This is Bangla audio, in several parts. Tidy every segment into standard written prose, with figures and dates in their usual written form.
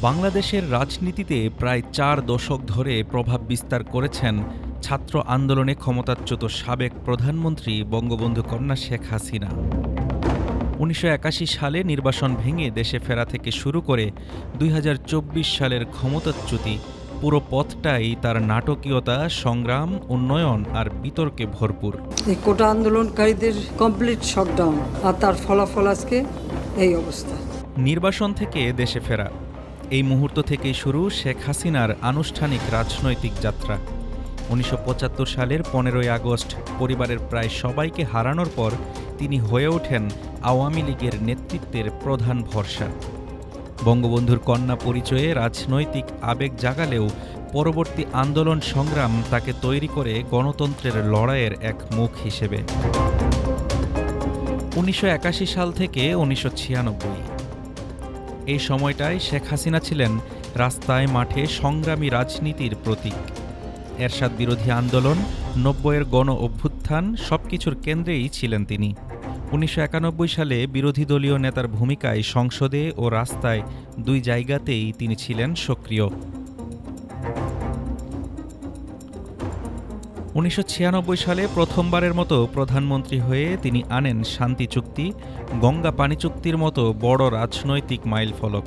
বাংলাদেশের রাজনীতিতে প্রায় ৪ দশক ধরে প্রভাব বিস্তার করেছেন ছাত্র আন্দোলনে ক্ষমতাচ্যুত সাবেক প্রধানমন্ত্রী বঙ্গবন্ধু কন্যা শেখ হাসিনা। ১৯৮১ সালে নির্বাসন ভেঙে দেশে ফেরা থেকে শুরু করে ২০২৪ সালের ক্ষমতাচ্যুতি, পুরো পথটাই তার নাটকীয়তা, সংগ্রাম, উন্নয়ন আর বিতর্কে ভরপুর। এই কোটা আন্দোলনকারীদের কমপ্লিট শটডাউন আর তার ফলাফল আজকে এই অবস্থা। নির্বাসন থেকে দেশে ফেরা, এই মুহূর্ত থেকেই শুরু শেখ হাসিনার আনুষ্ঠানিক রাজনৈতিক যাত্রা। ১৯৭৫ সালের ১৫ই আগস্ট পরিবারের প্রায় সবাইকে হারানোর পর তিনি হয়ে ওঠেন আওয়ামী লীগের নেতৃত্বের প্রধান ভরসা। বঙ্গবন্ধুর কন্যা পরিচয়ে রাজনৈতিক আবেগ জাগালেও পরবর্তী আন্দোলন সংগ্রাম তাকে তৈরি করে গণতন্ত্রের লড়াইয়ের এক মুখ হিসেবে। ১৯৮১ সাল থেকে ১৯৯৬, এই সময়টায় শেখ হাসিনা ছিলেন রাস্তায় মাঠে সংগ্রামী রাজনীতির প্রতীক। এরশাদ বিরোধী আন্দোলন, ৯০-এর গণ অভ্যুত্থান, সবকিছুর কেন্দ্রেই ছিলেন তিনি। ১৯৯১ সালে বিরোধী দলীয় নেতার ভূমিকায় সংসদে ও রাস্তায় দুই জায়গাতেই তিনি ছিলেন সক্রিয়। ১৯৯৬ সালে প্রথমবারের মতো প্রধানমন্ত্রী হয়ে তিনি আনেন শান্তি চুক্তি, গঙ্গা পানি চুক্তির মতো বড় রাজনৈতিক মাইলফলক।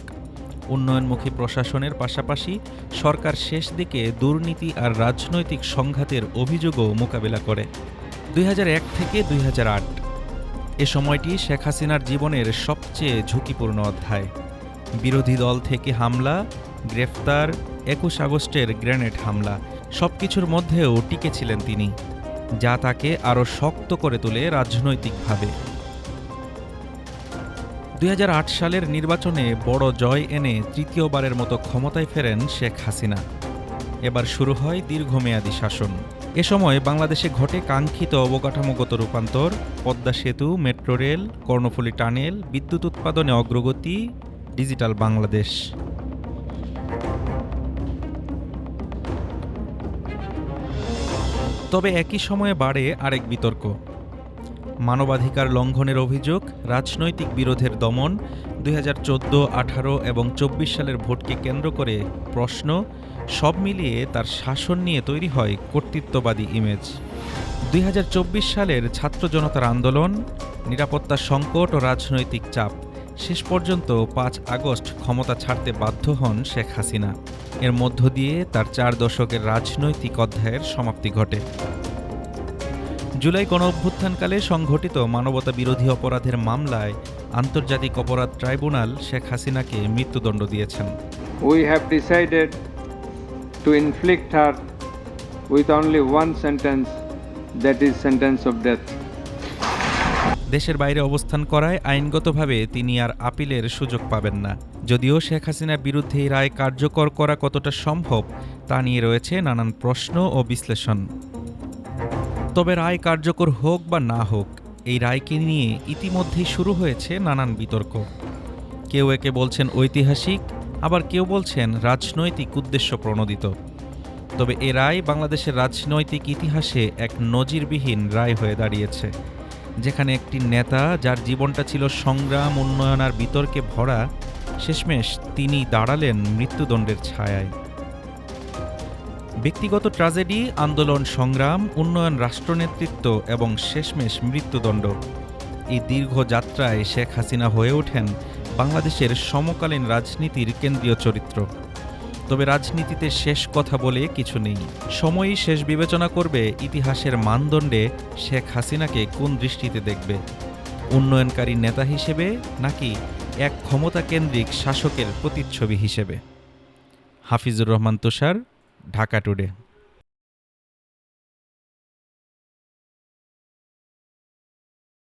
উন্নয়নমুখী প্রশাসনের পাশাপাশি সরকার শেষ দিকে দুর্নীতি আর রাজনৈতিক সংঘাতের অভিযোগও মোকাবিলা করে। ২০০১ থেকে ২০০৮, এ সময়টি শেখ হাসিনার জীবনের সবচেয়ে ঝুঁকিপূর্ণ অধ্যায়। বিরোধী দল থেকে হামলা, গ্রেফতার, ২১ আগস্টের গ্রেনেড হামলা, সবকিছুর মধ্যেও টিকেছিলেন তিনি, যা তাকে আরও শক্ত করে তোলে রাজনৈতিকভাবে। ২০০৮ সালের নির্বাচনে বড় জয় এনে তৃতীয়বারের মতো ক্ষমতায় ফেরেন শেখ হাসিনা। এবার শুরু হয় দীর্ঘমেয়াদী শাসন। এ সময় বাংলাদেশে ঘটে কাঙ্ক্ষিত অবকাঠামোগত রূপান্তর, পদ্মা সেতু, মেট্রো রেল, কর্ণফুলী টানেল, বিদ্যুৎ উৎপাদনে অগ্রগতি, ডিজিটাল বাংলাদেশ। তবে একই সময়ে বাড়ে আরেক বিতর্ক। মানবাধিকার লঙ্ঘনের অভিযোগ, রাজনৈতিক বিরোধের দমন, ২০১৪, ১৮ এবং ২৪ সালের ভোটকে কেন্দ্র করে প্রশ্ন, সব মিলিয়ে তার শাসন নিয়ে তৈরি হয় কর্তৃত্ববাদী ইমেজ। ২০২৪ সালের ছাত্র জনতার আন্দোলন, নিরাপত্তা সংকট ও রাজনৈতিক চাপ, শেষ পর্যন্ত ৫ আগস্ট ক্ষমতা ছাড়তে বাধ্য হন শেখ হাসিনা। এর মধ্য দিয়ে তার ৪ দশকের রাজনৈতিক অধ্যায়ের সমাপ্তি ঘটে। জুলাই গণঅভ্যুত্থানকালে সংঘটিত মানবতা বিরোধী অপরাধের মামলায় আন্তর্জাতিক অপরাধ ট্রাইব্যুনাল শেখ হাসিনাকে মৃত্যুদণ্ড দিয়েছেন। We have decided to inflict her with only one sentence, that is sentence of death. দেশের বাইরে অবস্থান করায় আইনগতভাবে তিনি আর আপিলের সুযোগ পাবেন না। যদিও শেখ হাসিনার বিরুদ্ধে এই রায় কার্যকর করা কতটা সম্ভব তা নিয়ে রয়েছে নানান প্রশ্ন ও বিশ্লেষণ। তবে রায় কার্যকর হোক বা না হোক, এই রায়কে নিয়ে ইতিমধ্যেই শুরু হয়েছে নানান বিতর্ক। কেউ একে বলছেন ঐতিহাসিক, আবার কেউ বলছেন রাজনৈতিক উদ্দেশ্য প্রণোদিত। তবে এ রায় বাংলাদেশের রাজনৈতিক ইতিহাসে এক নজিরবিহীন রায় হয়ে দাঁড়িয়েছে, যেখানে একটি নেতা যার জীবনটা ছিল সংগ্রাম, উন্নয়ন আর বিতর্কে ভরা, শেষমেশ তিনি দাঁড়ালেন মৃত্যুদণ্ডের ছায়ায়। ব্যক্তিগত ট্র্যাজেডি, আন্দোলন সংগ্রাম, উন্নয়ন, রাষ্ট্রনেতৃত্ব এবং শেষমেশ মৃত্যুদণ্ড, এই দীর্ঘ যাত্রায় শেখ হাসিনা হয়ে ওঠেন বাংলাদেশের সমকালীন রাজনীতির কেন্দ্রীয় চরিত্র। তবে রাজনীতিতে শেষ কথা বলে কিছু নেই। সময়ই শেষ বিবেচনা করবে ইতিহাসের মানদণ্ডে শেখ হাসিনাকে কোন দৃষ্টিতে দেখবে, উন্নয়নকারী নেতা হিসেবে নাকি এক ক্ষমতাকেন্দ্রিক শাসকের প্রতিচ্ছবি হিসেবে। হাফিজুর রহমান তুষার, ঢাকা টুডে।